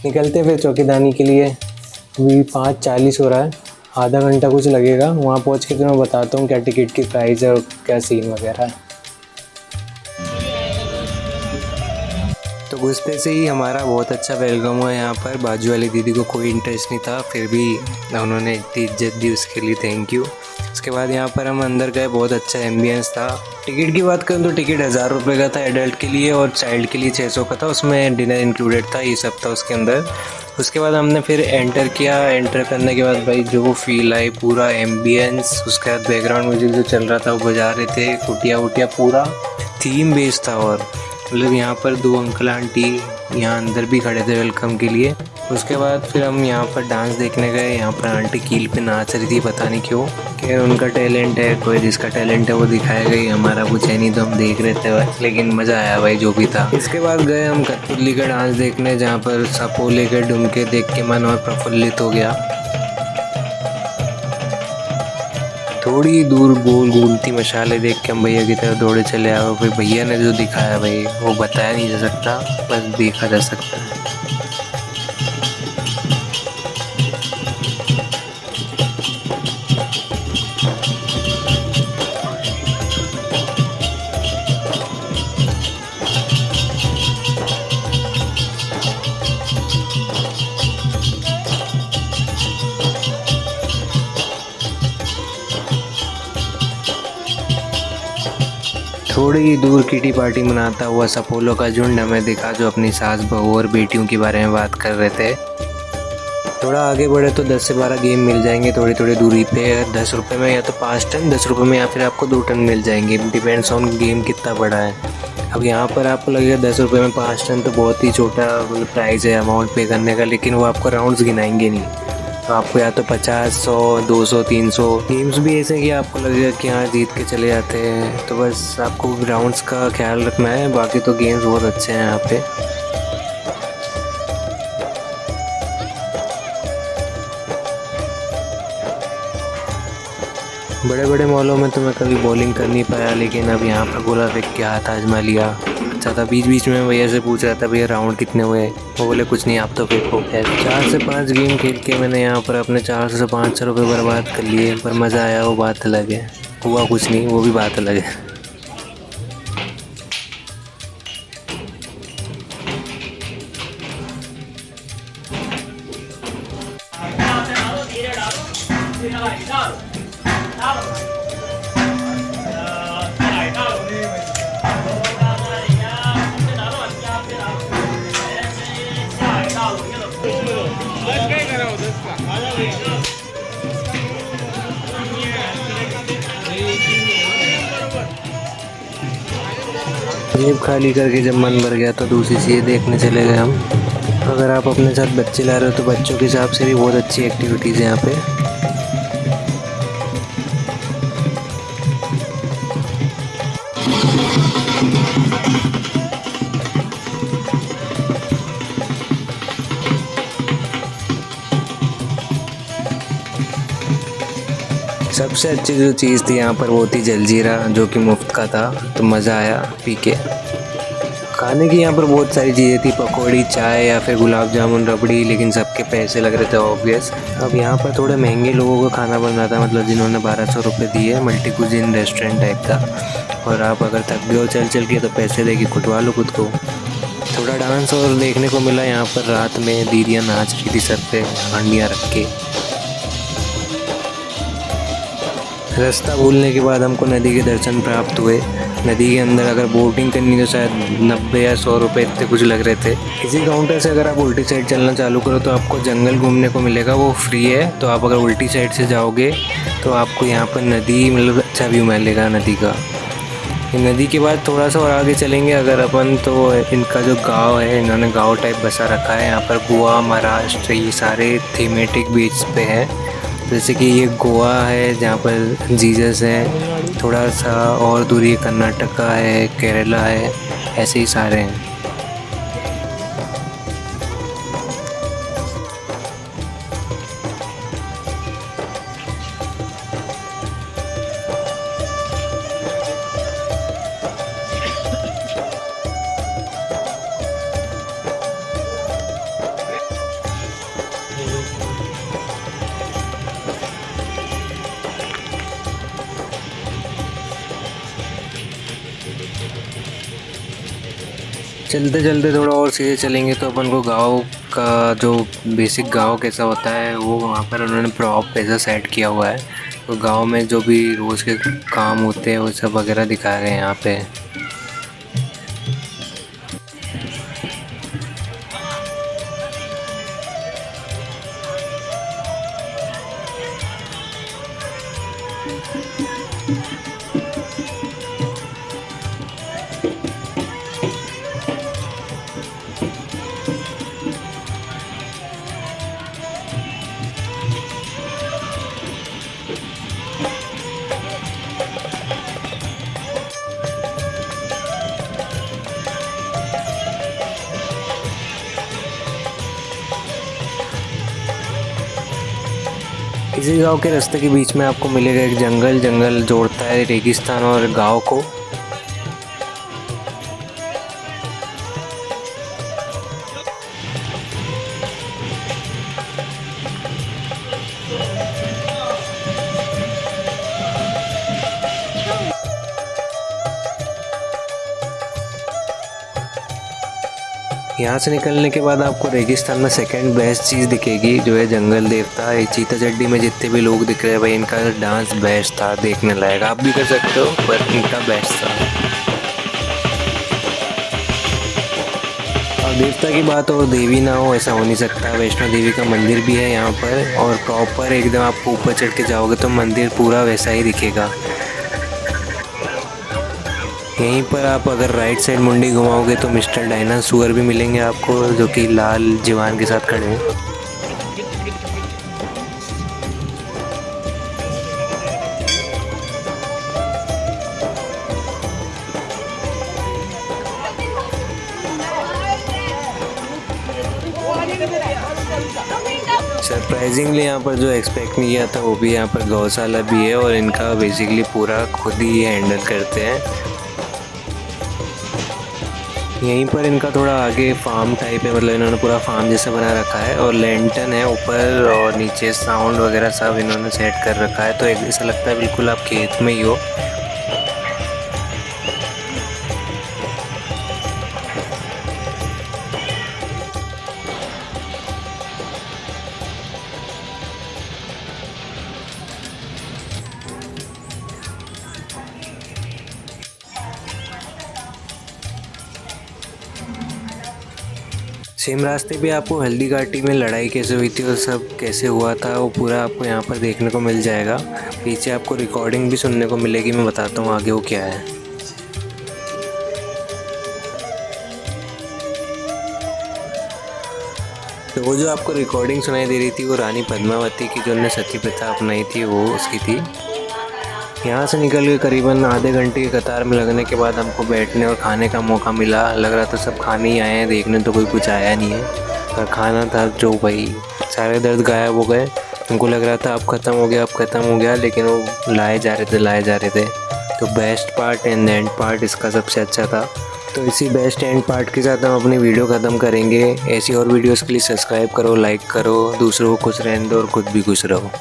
निकलते फिर चौकीदानी के लिए। अभी 5:40 हो रहा है, आधा घंटा कुछ लगेगा। वहाँ पहुँच के फिर मैं बताता हूँ क्या टिकट की प्राइस है और क्या सीन वगैरह है। तो घुसते से ही हमारा बहुत अच्छा वेलकम हुआ यहाँ पर। बाजू वाली दीदी को कोई इंटरेस्ट नहीं था, फिर भी उन्होंने इतनी इज्जत दी, उसके लिए थैंक यू। उसके बाद यहाँ पर हम अंदर गए, बहुत अच्छा एम्बियंस था। टिकट की बात करूँ तो टिकट 1000 रुपये का था एडल्ट के लिए, और चाइल्ड के लिए 600 का था। उसमें डिनर इंक्लूडेड था, ये सब था उसके अंदर। उसके बाद हमने फिर एंटर किया। एंटर करने के बाद भाई जो फील आई, पूरा एम्बियंस, उसके बाद बैकग्राउंड म्यूजिक जो चल रहा था वो बजा रहे थे, कुटिया वुटिया, पूरा थीम बेस्ड था। और मतलब यहाँ पर 2 अंकल आंटी यहाँ अंदर भी खड़े थे वेलकम के लिए। उसके बाद फिर हम यहाँ पर डांस देखने गए। यहाँ पर आंटी कील पे नाच रही थी, पता नहीं क्यों, कि उनका टैलेंट है, कोई जिसका टैलेंट है वो दिखाया गई। हमारा कुछ है नहीं तो हम देख रहे थे बस, लेकिन मज़ा आया भाई जो भी था। इसके बाद गए हम कठपुतली का डांस देखने, जहाँ पर सपोले के डुमके देख के मन और प्रफुल्लित हो गया। थोड़ी दूर गोल घूमती मशाले देख के हम भैया की तरफ दौड़े चले आए। और फिर भैया ने जो दिखाया भाई वो बताया नहीं जा सकता, बस देखा जा सकता है। थोड़ी ही दूर किटी पार्टी मनाता हुआ सपोलो का झुंड हमें दिखा, जो अपनी सास बहू और बेटियों के बारे में बात कर रहे थे। थोड़ा आगे बढ़े तो 10 से 12 गेम मिल जाएंगे थोड़ी थोड़ी दूरी पे। 10 रुपये में या तो 5 टन, 10 रुपये में या फिर आपको 2 टन मिल जाएंगे, डिपेंड्स ऑन गेम कितना बड़ा है। अब यहाँ पर आपको लगेगा 10 रुपये में 5 टन तो बहुत ही छोटा मतलब प्राइस है अमाउंट पे करने का, लेकिन वो आपको राउंड्स गिनाएंगे नहीं। तो आपको या तो 50, 100, 200, 300 गेम्स भी ऐसे कि आपको लगेगा कि हाँ जीत के चले जाते हैं। तो बस आपको राउंड्स का ख्याल रखना है, बाकी तो गेम्स बहुत अच्छे हैं यहाँ पे। बड़े बड़े मॉलों में तो मैं कभी बॉलिंग कर नहीं पाया, लेकिन अब यहाँ पर गोला फेंक के हाथ आजमा लिया। अच्छा था। बीच बीच में भैया से पूछ रहा था भैया राउंड कितने हुए, वो बोले कुछ नहीं आप तो फेंको। 4 से 5 गेम खेल के मैंने यहाँ पर अपने 400 से 500 रुपये बर्बाद कर लिए, पर मज़ा आया वो बात अलग है। हुआ कुछ नहीं वो भी बात अलग है। जेब खाली करके जब मन भर गया तो दूसरी चीज़ देखने चले गए हम। अगर आप अपने साथ बच्चे ला रहे हो तो बच्चों के हिसाब से भी बहुत अच्छी एक्टिविटीज़ है यहाँ पे। सबसे अच्छी जो चीज़ थी यहाँ पर वो थी जलजीरा, जो कि मुफ्त का था, तो मज़ा आया पी के। खाने की यहाँ पर बहुत सारी चीज़ें थी, पकौड़ी, चाय या फिर गुलाब जामुन, रबड़ी, लेकिन सबके पैसे लग रहे थे ऑब्वियस। अब यहाँ पर थोड़े महंगे लोगों का खाना बन रहा था, मतलब जिन्होंने 1200 रुपये दिए, मल्टी कुजिन रेस्टोरेंट टाइप का। और आप अगर थक गए हो चल चल के तो पैसे दे के कुटवा लो खुद को। थोड़ा डांस और देखने को मिला यहाँ पर। रात में दीदियाँ नाच रही थी सर पे हांडियाँ रख के। रास्ता भूलने के बाद हमको नदी के दर्शन प्राप्त हुए। नदी के अंदर अगर बोटिंग करनी तो शायद 90 या 100 रुपये इतने कुछ लग रहे थे। इसी काउंटर से अगर आप उल्टी साइड चलना चालू करो तो आपको जंगल घूमने को मिलेगा, वो फ्री है। तो आप अगर उल्टी साइड से जाओगे तो आपको यहाँ पर नदी मतलब अच्छा व्यू मिलेगा नदी का। नदी के बाद थोड़ा सा और आगे चलेंगे अगर अपन, तो इनका जो गांव है, इन्होंने गांव टाइप बसा रखा है। यहाँ पर गोवा, महाराष्ट्र, ये सारे थीमेटिक बीच पे है। जैसे कि ये गोवा है जहाँ पर जीसस है, थोड़ा सा और दूरी कर्नाटका है, केरला है, ऐसे ही सारे हैं। चलते चलते थोड़ा और सीधे चलेंगे तो अपन को गांव का जो बेसिक गांव कैसा होता है वो वहाँ पर उन्होंने प्रॉप ऐसा सेट किया हुआ है। तो गांव में जो भी रोज़ के काम होते हैं वो सब वगैरह दिखाए गए हैं यहाँ पे। इसी गांव के रास्ते के बीच में आपको मिलेगा एक जंगल। जंगल जोड़ता है रेगिस्तान और गांव को। यहाँ से निकलने के बाद आपको रेगिस्तान में सेकंड बेस्ट चीज़ दिखेगी जो है जंगल देवता। एक चीता चड्डी में जितने भी लोग दिख रहे हैं भाई, इनका डांस बेस्ट था, देखने लायक। आप भी कर सकते हो पर इनका बेस्ट था। और देवता की बात और देवी ना हो ऐसा हो नहीं सकता। वैष्णो देवी का मंदिर भी है यहाँ पर और प्रॉपर एकदम आपको ऊपर चढ़ के जाओगे तो मंदिर पूरा वैसा ही दिखेगा। यहीं पर आप अगर राइट साइड मुंडी घुमाओगे तो मिस्टर डायनासोर भी मिलेंगे आपको, जो कि लाल जीवान के साथ खड़े हैं। सरप्राइजिंगली यहाँ पर जो एक्सपेक्ट नहीं किया था वो भी यहाँ पर गौशाला भी है और इनका बेसिकली पूरा खुद ही हैंडल करते हैं। यहीं पर इनका थोड़ा आगे फार्म टाइप है, मतलब इन्होंने पूरा फार्म जैसा बना रखा है और लैंटर्न है ऊपर और नीचे साउंड वगैरह सब इन्होंने सेट कर रखा है। तो ऐसा लगता है बिल्कुल आप खेत में ही हो। सेम रास्ते पे आपको हल्दी घाटी में लड़ाई कैसे हुई थी और सब कैसे हुआ था वो पूरा आपको यहाँ पर देखने को मिल जाएगा। पीछे आपको रिकॉर्डिंग भी सुनने को मिलेगी, मैं बताता हूँ आगे वो क्या है। तो वो जो आपको रिकॉर्डिंग सुनाई दे रही थी वो रानी पद्मावती की, जो उन्होंने सती प्रथा अपनाई थी, वो उसकी थी। यहाँ से निकल के करीबन आधे घंटे की कतार में लगने के बाद हमको बैठने और खाने का मौका मिला। लग रहा था सब खाने ही आए हैं, देखने तो कोई कुछ आया नहीं है, पर खाना था जो भाई सारे दर्द गायब हो गए। हमको लग रहा था अब ख़त्म हो गया, अब ख़त्म हो गया, लेकिन वो लाए जा रहे थे। तो best part and and part इसका सबसे अच्छा था। तो इसी बेस्ट एंड पार्ट के साथ हम अपनी वीडियो ख़त्म करेंगे। ऐसी और वीडियोज़ के लिए सब्सक्राइब करो, लाइक करो, दूसरों को खुश रहने दो और खुद भी खुश रहो।